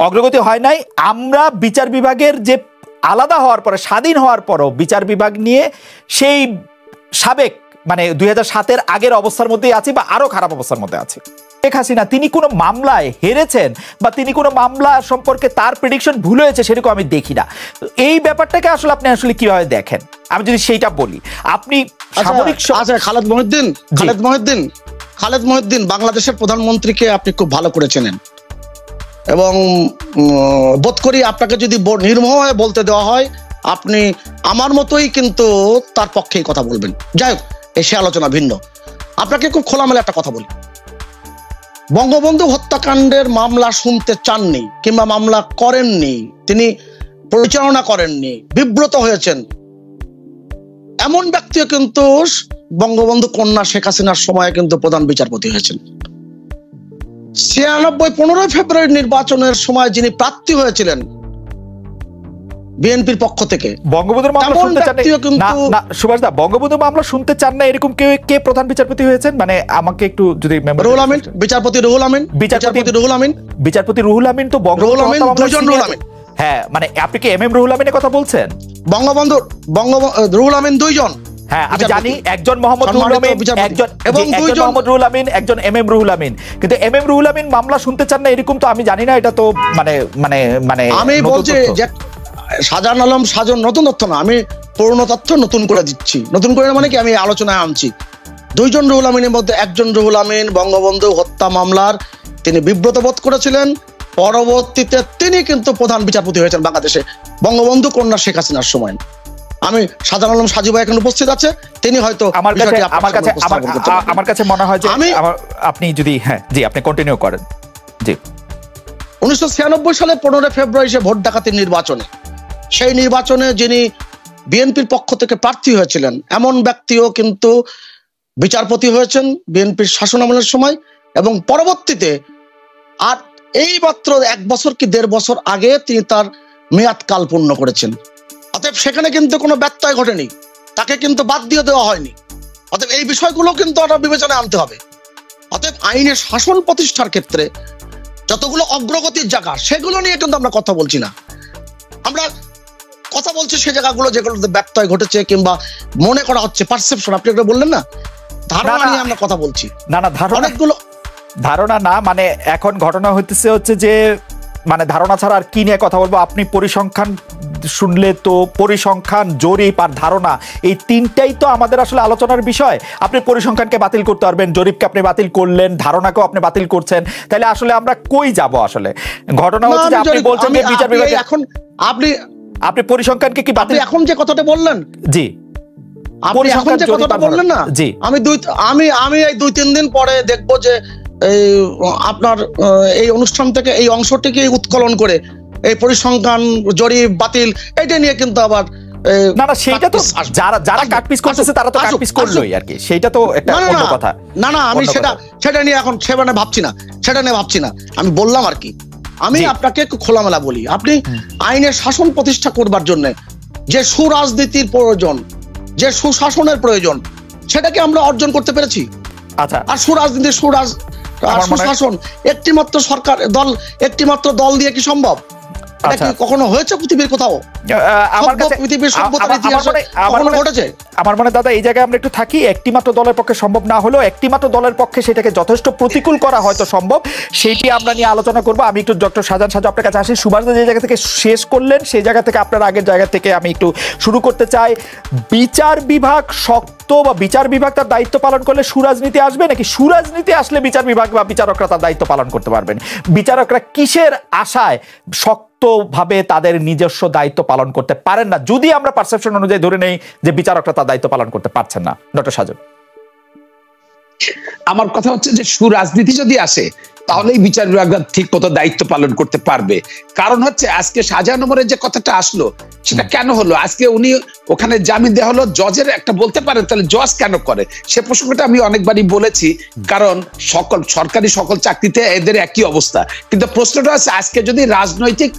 অগ্রগতি হয় নাই। আমরা বিচার বিভাগের যে আলাদা হওয়ার পরে, স্বাধীন হওয়ার পরও বিচার বিভাগ নিয়ে সেই সাবেক মানে 2007-এর আগের অবস্থার মধ্যেই আছি, বা আরো খারাপ অবস্থার মধ্যে আছি। শেখ হাসিনা তিনি কোনো মামলায় হেরেছেন বা তিনি কোনো মামলা সম্পর্কে তার প্রেডিকশন ভুল হয়েছে সেরকম আমি দেখি না। এই ব্যাপারটাকে আসলে আপনি আসলে কিভাবে দেখেন, আমি যদি সেইটা বলি। আপনি সামরিক খালেদ মহিউদ্দিন বাংলাদেশের প্রধানমন্ত্রীকে আপনি খুব ভালো করে চেনেন, এবং বোধ করি আপনাকে যদি নির্মোহ হয়ে বলতে দেওয়া হয় আপনি আমার মতোই কিন্তু তার পক্ষেই কথা বলবেন। যাই হোক, সে আলোচনা ভিন্ন। আপনাকে খুব খোলামেলা একটা কথা বলি, বঙ্গবন্ধু হত্যাকাণ্ডের মামলা শুনতে চাননি কিংবা মামলা করেননি, তিনি পরিচালনা করেননি, বিব্রত হয়েছেন, এমন ব্যক্তিও কিন্তু বঙ্গবন্ধু কন্যা শেখ হাসিনার সময় কিন্তু প্রধান বিচারপতি হয়েছেন। 15 ফেব্রুয়ারি নির্বাচনের সময় যিনি প্রার্থী হয়েছিলেন বিএনপির পক্ষ থেকে, বঙ্গবন্ধুর মামলা শুনতে চান না সুভাষ দা, বঙ্গবন্ধুর মামলা শুনতে চান না এরকম কে প্রধান বিচারপতি হয়েছেন? মানে আমাকে একটু যদি রুহুল আমিন, বিচারপতি রুহুল আমিন তো বঙ্গবন্ধু। হ্যাঁ, মানে আপনি কি এম রুহুল আমিনের কথা বলছেন? বঙ্গবন্ধু রুহুল আমিন দুইজন। হ্যাঁ, আমি জানি একজন মোহাম্মদ রুহুল আমিন, একজন মোহাম্মদ রুহুল আমিন, একজন এম রুহুল আমিন। কিন্তু এম রুহুল আমিন মামলা শুনতে চান না এরকম তো আমি জানি না। এটা তো মানে মানে মানে আমি বলছি যে শাহজাহান আলম সাজন নতুন তথ্য না, আমি পুরনো তথ্য নতুন করে দিচ্ছি। নতুন করে মানে কি, আমি আলোচনায় আনছি। দুইজন রুহুল আমিনের মধ্যে একজন রুহুল আমিন বঙ্গবন্ধু হত্যা মামলার তিনি বিব্রত বোধ করেছিলেন, পরবর্তীতে তিনি কিন্তু প্রধান বিচারপতি হয়েছেন বাংলাদেশে বঙ্গবন্ধু কন্যা শেখ হাসিনার সময়। আমি শাহজাহান আলম সাজু ভাই এখন উপস্থিত আছে, তিনি হয়তো আমার কাছে মনে হয় যে আপনি যদি আপনি কন্টিনিউ করেন। জি, 1996 সালে 15 ফেব্রুয়ারি সে ভোট ডাকাতির নির্বাচনে, সেই নির্বাচনে যিনি বিএনপির পক্ষ থেকে প্রার্থী হয়েছিলেন এমন ব্যক্তিও কিন্তু বিচারপতি হয়েছেন বিএনপির শাসনামলের সময়, এবং পরবর্তীতে আর এই মাত্র 1 বছর কি 1.5 বছর আগে তিনি তার মেয়াদ কাল পূর্ণ করেছেন। অতএব সেখানে কিন্তু কোনো ব্যত্যয় ঘটেনি, তাকে কিন্তু বাদ দিয়ে দেওয়া হয়নি। অতএব এই বিষয়গুলো কিন্তু আমরা বিবেচনায় আনতে হবে। অতএব আইনের শাসন প্রতিষ্ঠার ক্ষেত্রে যতগুলো অগ্রগতির জায়গা সেগুলো নিয়ে কিন্তু আমরা কথা বলছি না, আমরা কথা বলছি সে জায়গাগুলো যেগুলোতে ব্যত্যয় ঘটেছে কিংবা মনে করা হচ্ছে পারসেপশন, আপনি একটা বললেন না, ধারণা নিয়ে আমরা কথা বলছি। না অনেকগুলো ধারণা না, মানে এখন ঘটনা হচ্ছে যে মানে ধারণা ছাড়া আর কি নিয়ে কথা বলবো। আপনি পরিসংখ্যান শুনলে তো পরিসংখ্যান, জরিপ আর ধারণা এই তিনটাই তো আমাদের আসলে আলোচনার বিষয়। আপনি পরিসংখ্যানকে বাতিল করতে পারবেন, জরিপকে আপনি বাতিল করলেন, ধারণাকেও আপনি বাতিল করছেন, তাহলে আসলে আমরা কই যাব? আসলে ঘটনা হচ্ছে যে আপনি বলছেন যে বিচার বিভাগ, এখন আপনি পরিসংখ্যানকে কি বাতিল, এখন যে কথাটা বললেন, জি আপনি এখন যে কথাটা বললেন না, জি আমি এই 2-3 দিন পরে দেখবো যে আপনার এই অনুষ্ঠান থেকে এই অংশটিকে উৎকলন করে এই পরিসংখ্যান জরিপ বাতিল এটা নিয়ে কিন্তু আবার না সেটা তো যারা কাটপিস করতেছে তারা তো কাটপিস করলোই আর কি, সেটা তো একটা অন্য কথা। না আমি সেটা নিয়ে এখন সেটা নিয়ে ভাবছি না, আমি বললাম আর কি। আমি আপনাকে একটু খোলামেলা বলি, আপনি আইনের শাসন প্রতিষ্ঠা করবার জন্য যে সুরাজনীতির প্রয়োজন, যে সুশাসনের প্রয়োজন, সেটাকে আমরা অর্জন করতে পেরেছি। আচ্ছা, আর সুশাসন একটিমাত্র দল দিয়ে কি সম্ভব? কখনো হয়েছে পৃথিবীর কোথাও? আমার মনে দাদা এই জায়গায় আমরা একটু থাকি, একটিমাত্র দলের পক্ষে সম্ভব না হলেও একটিমাত্র দলের পক্ষে সেটাকে যথেষ্ট প্রতিকূল করা হয়তো সম্ভব, সেটি আমরা নিয়ে আলোচনা করবো। আমি একটু ডক্টর শাহজাহান সাজু আপনার কাছে আসি। সুভাষ যে জায়গা থেকে শেষ করলেন সেই জায়গা থেকে আপনার আগের জায়গা থেকে আমি একটু শুরু করতে চাই। বিচার বিভাগ শক্ত বা বিচার বিভাগ তার দায়িত্ব পালন করলে সুরাজনীতি আসবে, নাকি সুরাজনীতি আসলে বিচার বিভাগ বা বিচারকরা তার দায়িত্ব পালন করতে পারবেন? বিচারকরা কিসের আশায় শক্তভাবে তাদের নিজস্ব দায়িত্ব পালন করতে পারেন না, যদি আমরা পারসেপশন অনুযায়ী ধরে নেই যে বিচারকরা তার দায়িত্ব পালন করতে পারছেন না? ডক্টর সাজন, আমার কথা হচ্ছে যে সুরাজনীতি যদি আসে তাহলেই বিচার বিভাগ ঠিক মতো দায়িত্ব পালন করতে পারবে। কারণ হচ্ছে আজকে শাহজাহান ওমরের যে কথাটা আসলো সেটা কেন হলো? আজকে উনি ওখানে জামিন দেওয়া হলো, জজের একটা বলতে পারেন তাহলে জজ কেন করে, সে প্রসঙ্গটা আমি অনেকবারই বলেছি। কারণ সরকারি সকল চাকরিতে এদের একই অবস্থা। কিন্তু প্রশ্নটা আছে, আজকে যদি রাজনৈতিক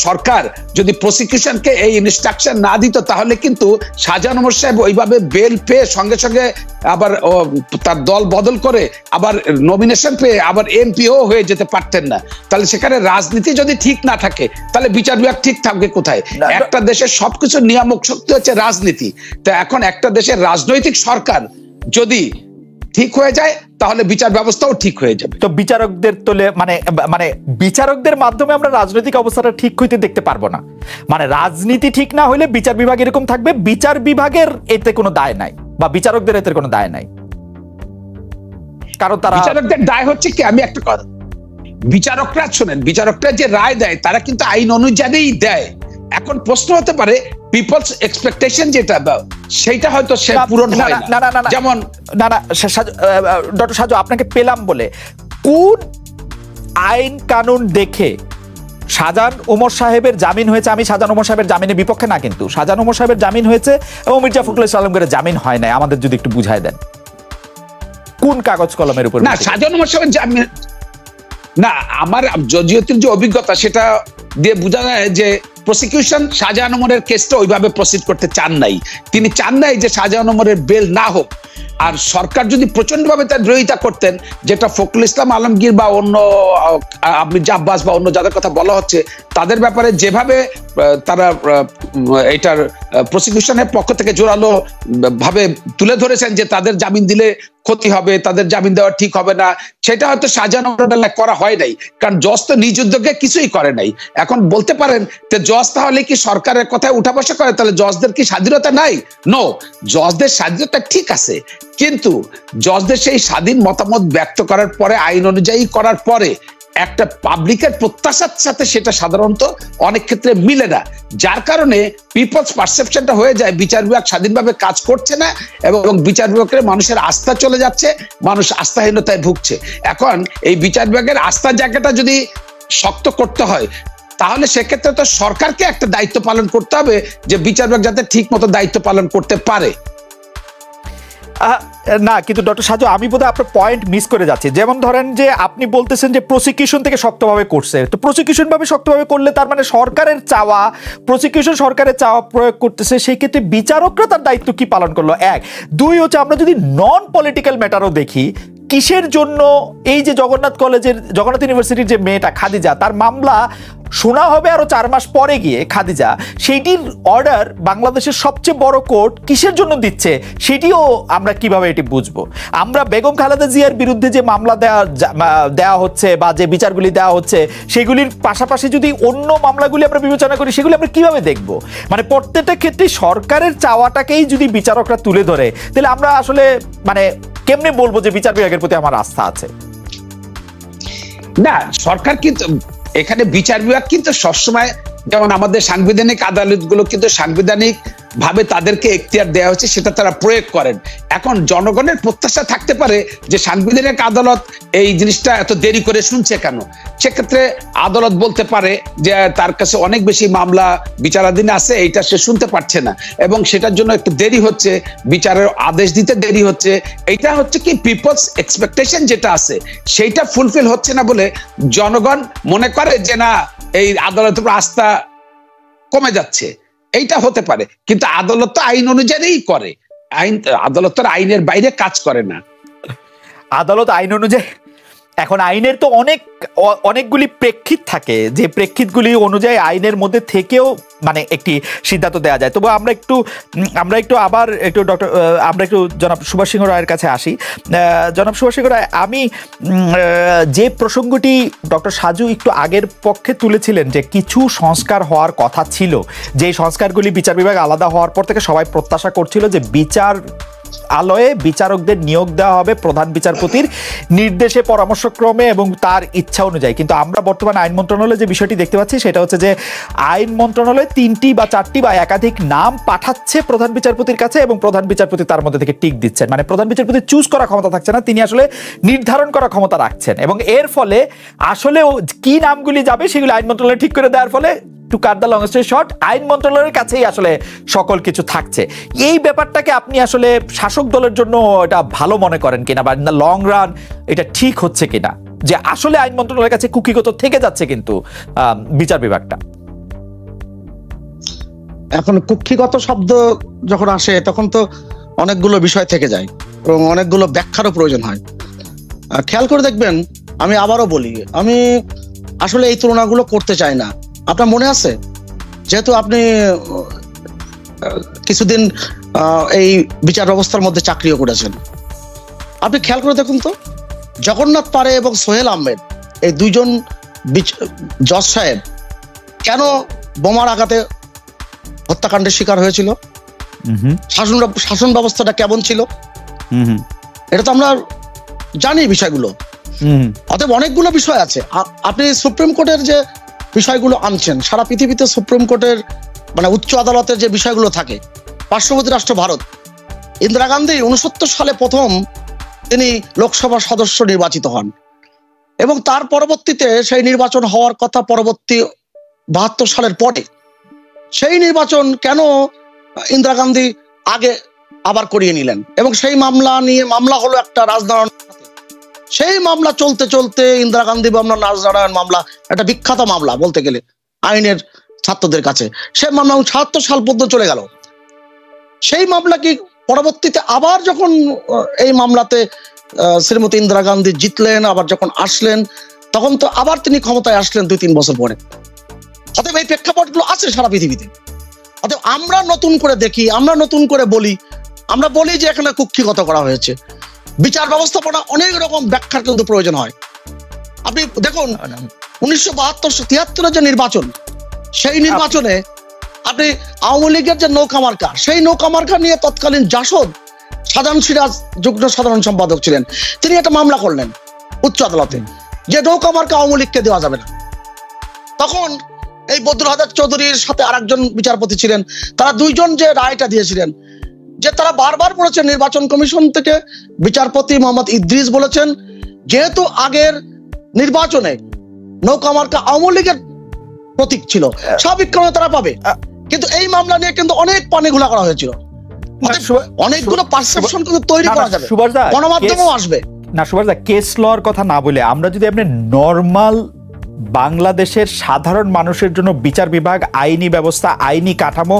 সরকার যদি প্রসিকিউশনকে এই ইনস্ট্রাকশন না দিত তাহলে কিন্তু শাহজাহান ওমর সাহেব ওইভাবে বেল পেয়ে সঙ্গে সঙ্গে আবার তার দল বদল করে আবার নমিনেশন পেয়ে আবার এমপিও হয়ে যেতে পারতেন না। তাহলে সেখানে রাজনীতি যদি ঠিক না থাকে তাহলে বিচার বিভাগ ঠিক থাকবে কোথায়? একটা দেশের সবকিছু নিয়ামক শক্তি হচ্ছে রাজনীতি। তো এখন একটা দেশের রাজনৈতিক সরকার যদি ঠিক হয়ে যায় তাহলে বিচার ব্যবস্থাও ঠিক হয়ে যাবে। তো বিচারকদের তোলে মানে বিচারকদের মাধ্যমে আমরা রাজনৈতিক অবস্থাটা ঠিক হইতে দেখতে পারবো না। মানে রাজনীতি ঠিক না হইলে বিচার বিভাগ এরকম থাকবে, বিচার বিভাগের এতে কোনো দায় নাই বা বিচারকদের এতে কোনো দায় নাই, কারণ তারা বিচারকদের দায় হচ্ছে কি, আমি একটা কথা, বিচারকরা শোনেন, বিচারকরা যে রায় দেয় তারা কিন্তু আইন অনুযায়ী দেয়। এখন প্রশ্ন হতে পারে পিপলস এক্সপেকটেশন যেটা সেইটা হয়তো সে পূরণ হয় না। যেমন ডক্টর সাজু আপনাকে পেলাম বলে কোন আইন কানুন দেখে শাহজাহান ওমর সাহেবের জামিন হয়েছে? আমি শাহজাহান ওমর সাহেবের জামিনের বিপক্ষে না, কিন্তু শাহজাহান ওমর সাহেবের জামিন হয়েছে এবং মির্জা ফখরুল ইসলাম আলমগীরের জামিন হয় নাই। আমাদের যদি একটু বুঝায় দেন কোন কাগজ কলমের উপর? না, শাহজাহান ওমর সাহেবের জামিন না, আমার জজিয়তের যে অভিজ্ঞতা সেটা দিয়ে বোঝা যায় যে প্রসিকিউশন শাহজাহান ওমরের কেসটা ওইভাবে প্রসিড করতে চান নাই। তিনি চান নাই যে শাহজাহান ওমরের বেল না হোক। আর সরকার যদি প্রচন্ডভাবে তার বিরোধিতা করতেন, যেটা ফখরুল ইসলাম আলমগীর বা অন্য মির্জা আব্বাস বা অন্য যাদের কথা বলা হচ্ছে তাদের ব্যাপারে যেভাবে তারা এটার প্রসিকিউশনের পক্ষ থেকে জোরালো ভাবে তুলে ধরেছেন যে তাদের জামিন দিলে ক্ষতি হবে, তাদের জামিন দেওয়া ঠিক হবে না, সেটা হয়তো শাহজাহান ওমরের করা হয় নাই। কারণ জজ তো নিজ উদ্যোগে কিছুই করে নাই। এখন বলতে পারেন যে জজ তাহলে কি সরকারের কথায় উঠা বসা করে, তাহলে জজদের কি স্বাধীনতা নাই? নো, জজদের স্বাধীনতা ঠিক আছে, কিন্তু জজদের সেই স্বাধীন মতামত ব্যক্ত করার পরে, আইন অনুযায়ী করার পরে একটা পাবলিকের প্রত্যাশার সাথে সেটা সাধারণত অনেক ক্ষেত্রে মিলে না, যার কারণে পিপলস পারসেপশনটা হয়ে যায় বিচার বিভাগ স্বাধীনভাবে কাজ করছে না এবং বিচার বিভাগের মানুষের আস্থা চলে যাচ্ছে, মানুষ আস্থাহীনতায় ভুগছে। এখন এই বিচার বিভাগের আস্থার জায়গাটা যদি শক্ত করতে হয় তাহলে সেক্ষেত্রে তো সরকারকে একটা দায়িত্ব পালন করতে হবে যে বিচার বিভাগ যাতে ঠিক মতো দায়িত্ব পালন করতে পারে। না, কিন্তু ডক্টর সাজু আমি বোধহয় আপনার পয়েন্ট মিস করে যাচ্ছি। যেমন ধরেন যে আপনি বলতেছেন যে প্রসিকিউশন থেকে শক্তভাবে করছে, তো প্রসিকিউশন ভাবে শক্তভাবে করলে তার মানে সরকারের চাওয়া, প্রসিকিউশন সরকারের চাওয়া প্রয়োগ করতেছে, সেই ক্ষেত্রে বিচারকরা তার দায়িত্ব কি পালন করলো? এক, দুই হচ্ছে আমরা যদি নন পলিটিক্যাল ম্যাটারও দেখি, কিসের জন্য এই যে জগন্নাথ ইউনিভার্সিটির যে মেয়েটা খাদিজা, তার মামলা শোনা হবে আরো 4 মাস পরে গিয়ে, খাদিজা সেইটির অর্ডার বাংলাদেশের সবচেয়ে বড় কোর্ট কিসের জন্য দিচ্ছে সেটিও আমরা কিভাবে এটি বুঝবো? আমরা বেগম খালেদা জিয়ার বিরুদ্ধে যে মামলা দেওয়া হচ্ছে বা যে বিচারগুলি দেওয়া হচ্ছে সেগুলির পাশাপাশি যদি অন্য মামলাগুলি আমরা বিবেচনা করি, সেগুলি আমরা কিভাবে দেখবো? মানে প্রত্যেকটা ক্ষেত্রে সরকারের চাওয়াটাকেই যদি বিচারকরা তুলে ধরে, তাহলে আমরা আসলে মানে কেমনে বলবো যে বিচার বিভাগের প্রতি আমার আস্থা আছে? না, সরকার কিন্তু এখানে বিচার বিভাগ কিন্তু সবসময়, যেমন আমাদের সাংবিধানিক আদালতগুলো কিন্তু সাংবিধানিক ভাবে তাদেরকে এখতিয়ার দেওয়া হচ্ছে, সেটা তারা প্রয়োগ করেন। এখন জনগণের প্রত্যাশা থাকতে পারে যে সাংবিধানিক আদালত এই জিনিসটা এত দেরি করে শুনছে কেন। সেক্ষেত্রে আদালত বলতে পারে যে তার কাছে অনেক বেশি মামলা বিচারাধীন আছে, এইটা সে শুনতে পারছে না এবং সেটার জন্য একটু দেরি হচ্ছে, বিচারের আদেশ দিতে দেরি হচ্ছে। এইটা হচ্ছে কি পিপলস এক্সপেকটেশন যেটা আছে সেইটা ফুলফিল হচ্ছে না বলে জনগণ মনে করে যে না, এই আদালতের উপর আস্থা কমে যাচ্ছে, এইটা হতে পারে। কিন্তু আদালত তো আইন অনুযায়ী করে, আদালত তো আইনের বাইরে কাজ করে না। আদালত আইন অনুযায়ী, এখন আইনের তো অনেকগুলি প্রেক্ষিত থাকে, যে প্রেক্ষিতগুলি অনুযায়ী আইনের মধ্যে থেকেও মানে একটি সিদ্ধান্ত দেওয়া যায়। তবু আমরা একটু আবার একটু আমরা একটু জনাব সুভাষ সিংহ রায়ের কাছে আসি। জনাব সুভাষ সিংহ রায়, আমি যে প্রসঙ্গটি ডক্টর সাজু একটু আগের পক্ষে তুলেছিলেন যে কিছু সংস্কার হওয়ার কথা ছিল, যে সংস্কারগুলি বিচার বিভাগ আলাদা হওয়ার পর থেকে সবাই প্রত্যাশা করছিল যে বিচার আলোয়ে বিচারকদের নিয়োগ দেওয়া হবে প্রধান বিচারপতির নির্দেশে, পরামর্শক্রমে এবং তার ইচ্ছা অনুযায়ী। কিন্তু আমরা বর্তমানে আইন মন্ত্রণালয়ে যে বিষয়টি দেখতে পাচ্ছি সেটা হচ্ছে যে আইন মন্ত্রণালয় 3টি বা 4টি বা একাধিক নাম পাঠাচ্ছে প্রধান বিচারপতির কাছে এবং প্রধান বিচারপতি তার মধ্যে থেকে টিক দিচ্ছেন। মানে প্রধান বিচারপতি চুজ করার ক্ষমতা থাকছে না, তিনি আসলে নির্ধারণ করার ক্ষমতা রাখছেন এবং এর ফলে আসলে কি নামগুলি যাবে সেগুলো আইন মন্ত্রণালয় ঠিক করে দেওয়ার ফলে two cut the long story short, আইন মন্ত্রণালয়ের কাছেই আসলে সকল কিছু থাকছে। এই ব্যাপারটাকে আপনি আসলে শাসক দলের জন্য এটা ভালো মনে করেন কিনা, বা লং রান এটা ঠিক হচ্ছে কিনা যে আসলে আইন মন্ত্রণালয়ের কাছে কুকিগত থেকে যাচ্ছে কিন্তু বিচার বিভাগটা? এখন কুক্ষিগত শব্দ যখন আসে তখন তো অনেকগুলো বিষয় থেকে যায় এবং অনেকগুলো ব্যাখ্যারও প্রয়োজন হয়। খেয়াল করে দেখবেন, আমি আবারও বলি, আমি আসলে এই তুলনাগুলো করতে চাই না। আপনার মনে আছে, যেহেতু আপনি কিছুদিন এই বিচার ব্যবস্থার মধ্যে চাকরিও করেছেন, আপনি খেয়াল করে দেখুন তো, জগন্নাথ পারে এবং সোহেল আহমেদ এই দুইজন জজ সাহেব কেন বোমার আঘাতে হত্যাকাণ্ডের শিকার হয়েছিল? শাসন ব্যবস্থাটা কেমন ছিল? এটা তো আমরা জানি বিষয়গুলো। অতএব অনেকগুলো বিষয় আছে। আপনি সুপ্রিম কোর্টের যে বিষয়গুলো আনছেন, সারা পৃথিবীতে সুপ্রিম কোর্টের মানে উচ্চ আদালতের যে বিষয়গুলো থাকে, পার্শ্ববর্তী রাষ্ট্র ভারত, ইন্দিরা গান্ধী 69 সালে প্রথম তিনি লোকসভার সদস্য নির্বাচিত হন এবং তার পরবর্তীতে সেই নির্বাচন হওয়ার কথা পরবর্তী 72 সালের পরে। সেই নির্বাচন কেন ইন্দিরা গান্ধী আগে আবার করিয়ে নিলেন? এবং সেই মামলা হলো একটা রাজনারায়ণ। সেই মামলা চলতে চলতে ইন্দিরা গান্ধী মামলা, রাজনারায়ণ মামলা, একটা বিখ্যাত মামলা বলতে গেলে আইনের ছাত্রদের কাছে। সেই মামলা 76 সাল পর্যন্ত চলে গেল। সেই মামলা কি পরবর্তীতে আবার যখন এই মামলাতে শ্রীমতী ইন্দিরা গান্ধী জিতলেন, আবার যখন আসলেন, তখন তো আবার তিনি ক্ষমতায় আসলেন 2-3 বছর পরে। অতএব এই প্রেক্ষাপটগুলো আছে সারা পৃথিবীতে। অতএব আমরা নতুন করে দেখি, আমরা নতুন করে বলি, আমরা বলি যে এখানে কুক্ষিগত করা হয়েছে। বিচার ব্যবস্থাপনা অনেক রকম ব্যাখ্যার কিন্তু প্রয়োজন হয়। আপনি দেখুন 1972-73 যে নির্বাচন, সেই নির্বাচনে আপনি আওয়ামী লীগের যে নৌকা মার্কা, সেই নৌকা মার্কা নিয়ে তৎকালীন জাসদ সাজান সিরাজ যুগ্ম সাধারণ সম্পাদক ছিলেন, তিনি একটা মামলা করলেন উচ্চ আদালতে যে নৌকা মার্কা আওয়ামী লীগকে দেওয়া যাবে না। তখন এই বদরুল হাদার চৌধুরীর সাথে আরেকজন বিচারপতি ছিলেন, তারা দুইজন যে রায়টা দিয়েছিলেন, যে তারা বারবার বলেছেন, নির্বাচন কমিশন থেকে বিচারপতি মোহাম্মদ ইদ্রিস বলেছেন, যেহেতু আগের নির্বাচনে নৌকা মার্কা আওয়ামী লীগের প্রতীক ছিল, স্বাভাবিক কারণে তারা পাবে। কিন্তু এই মামলা নিয়ে কিন্তু অনেক পানি ঘোলা করা হয়েছিল। অনেকগুলো পারসেপশন কিন্তু তৈরি করা যাবে, গণমাধ্যমেও আসবে না। সুভাষদা, কেস লর কথা না বলে আমরা যদি আপনি নর্মাল বাংলাদেশের সাধারণ মানুষের জন্য বিচার বিভাগ, আইনি ব্যবস্থা, আইনি কাঠামো,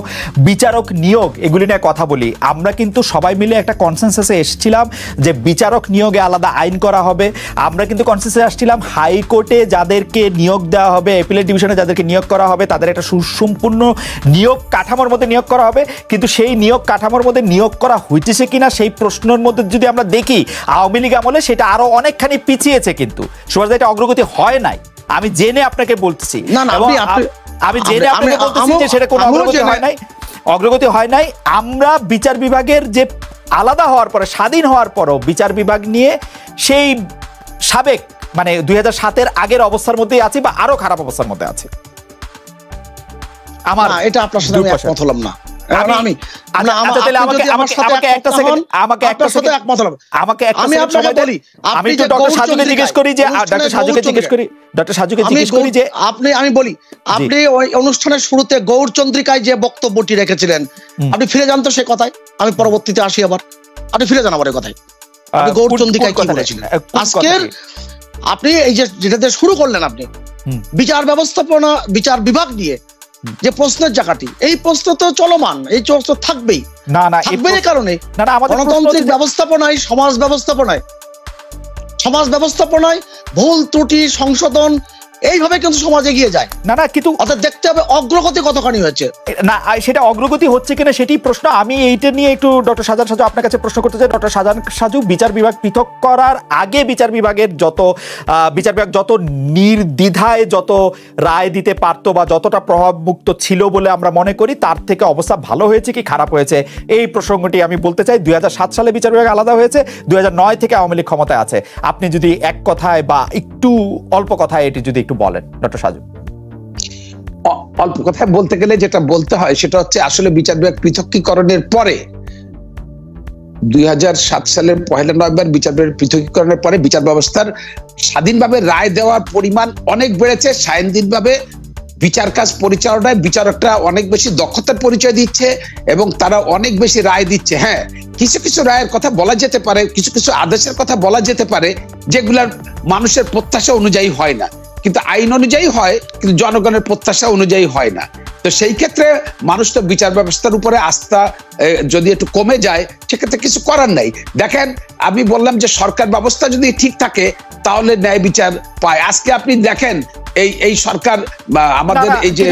বিচারক নিয়োগ, এগুলি নিয়ে কথা বলি, আমরা কিন্তু সবাই মিলে একটা কনসেনসাসে এসেছিলাম যে বিচারক নিয়োগে আলাদা আইন করা হবে। আমরা কিন্তু কনসেনসাসে আসছিলাম হাইকোর্টে যাদেরকে নিয়োগ দেওয়া হবে, অ্যাপিলেট ডিভিশনে যাদেরকে নিয়োগ করা হবে, তাদের একটা সুসম্পূর্ণ নিয়োগ কাঠামোর মধ্যে নিয়োগ করা হবে। কিন্তু সেই নিয়োগ কাঠামোর মধ্যে নিয়োগ করা হইতেছে কিনা সেই প্রশ্নের মধ্যে যদি আমরা দেখি, আওয়ামী লীগ আমলে সেটা আরো অনেকখানি পিছিয়েছে। কিন্তু সুভাষদা, এটা অগ্রগতি হয় নাই। আমি জেনে আপনাকে বলতেছি, আমি জেনে আপনাকে বলতেছি যে সেটা কোনো অগ্রগতি হয় নাই, অগ্রগতি হয় নাই। আমরা বিচার বিভাগের যে আলাদা হওয়ার পরে, স্বাধীন হওয়ার পরও বিচার বিভাগ নিয়ে সেই সাবেক মানে 2007-এর আগের অবস্থার মধ্যেই আছি বা আরো খারাপ অবস্থার মধ্যে আছে। আমার এটা আপনার সাথে আমি একমত হলাম না। অনুষ্ঠানের শুরুতে গৌরচন্দ্রিকায় যে বক্তব্যটি রেখেছিলেন, আপনি ফিরে যান তো সে কথায়, আমি পরবর্তীতে আসি আবার। আপনি ফিরে যান আবার কথায়, আপনি গৌরচন্দ্রিকায় কি বলেছিলেন। আজকের আপনি এই যে যেটাতে শুরু করলেন, আপনি বিচার ব্যবস্থাপনা, বিচার বিভাগ নিয়ে যে প্রশ্নের জায়গাটি, এই প্রশ্ন তো চলমান, এই প্রশ্ন থাকবেই। থাকবে এই কারণে গণতান্ত্রিক ব্যবস্থাপনায়, সমাজ ব্যবস্থাপনায় ভুল ত্রুটি সংশোধন এইভাবে কিন্তু সমাজ এগিয়ে যায়। কিন্তু অর্থাৎ দেখতে হবে অগ্রগতি কতখানি হয়েছে। না, সেটা অগ্রগতি হচ্ছে কিনা সেটি প্রশ্ন। আমি এইটা নিয়ে একটু ডক্টর শাহজাহান সাজু আপনার কাছে প্রশ্ন করতে চাই। ডক্টর শাহজাহান সাজু, বিচার বিভাগ পৃথক করার আগে বিচার বিভাগের বিচার বিভাগ যত নির্দ্বিধায় যত রায় দিতে পারত বা যতটা প্রভাবমুক্ত ছিল বলে আমরা মনে করি, তার থেকে অবস্থা ভালো হয়েছে কি খারাপ হয়েছে, এই প্রসঙ্গটি আমি বলতে চাই। 2007 সালে বিচার বিভাগ আলাদা হয়েছে, 2009 থেকে আওয়ামী লীগ ক্ষমতায় আছে। আপনি যদি এক কথায় বা একটু অল্প কথায় এটি যদি একটু বলেন ডক্টর সাজু। অল্প কথায় বলতে গেলে যেটা বলতে হয় সেটা হচ্ছে, আসলে বিচার বিভাগ পৃথকীকরণের পরে 2007 সালের 1 নভেম্বর বিচার বিভাগ পৃথকীকরণের পরে বিচার ব্যবস্থার স্বাধীনভাবে রায় দেওয়ার পরিমাণ অনেক বেড়েছে। স্বাধীনভাবে বিচার কাজ পরিচালনায় বিচারকরা অনেক বেশি দক্ষতার পরিচয় দিচ্ছে এবং তারা অনেক বেশি রায় দিচ্ছে। হ্যাঁ, কিছু কিছু রায়ের কথা বলা যেতে পারে, কিছু কিছু আদেশের কথা বলা যেতে পারে যেগুলার মানুষের প্রত্যাশা অনুযায়ী হয় না, কিন্তু আইন অনুযায়ী হয়, কিন্তু জনগণের প্রত্যাশা অনুযায়ী হয় না। তো সেই ক্ষেত্রে মানুষ তো বিচার ব্যবস্থার উপরে আস্থা যদি একটু কমে যায়, সেক্ষেত্রে কিছু করার নাই। দেখেন, আমি বললাম যে সরকার ব্যবস্থা যদি ঠিক থাকে তাহলে ন্যায় বিচার পায়। আজকে আপনি দেখেন এই সরকার বা আমাদের এই যে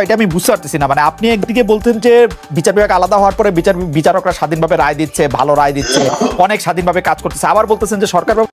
এটা আমি বুঝতে পারতেছি না। মানে আপনি একদিকে বলতেন যে বিচার বিভাগ আলাদা হওয়ার পরে বিচারকরা স্বাধীনভাবে রায় দিচ্ছে, ভালো রায় দিচ্ছে, অনেক স্বাধীনভাবে কাজ করতেছে, আবার বলতেছেন যে সরকার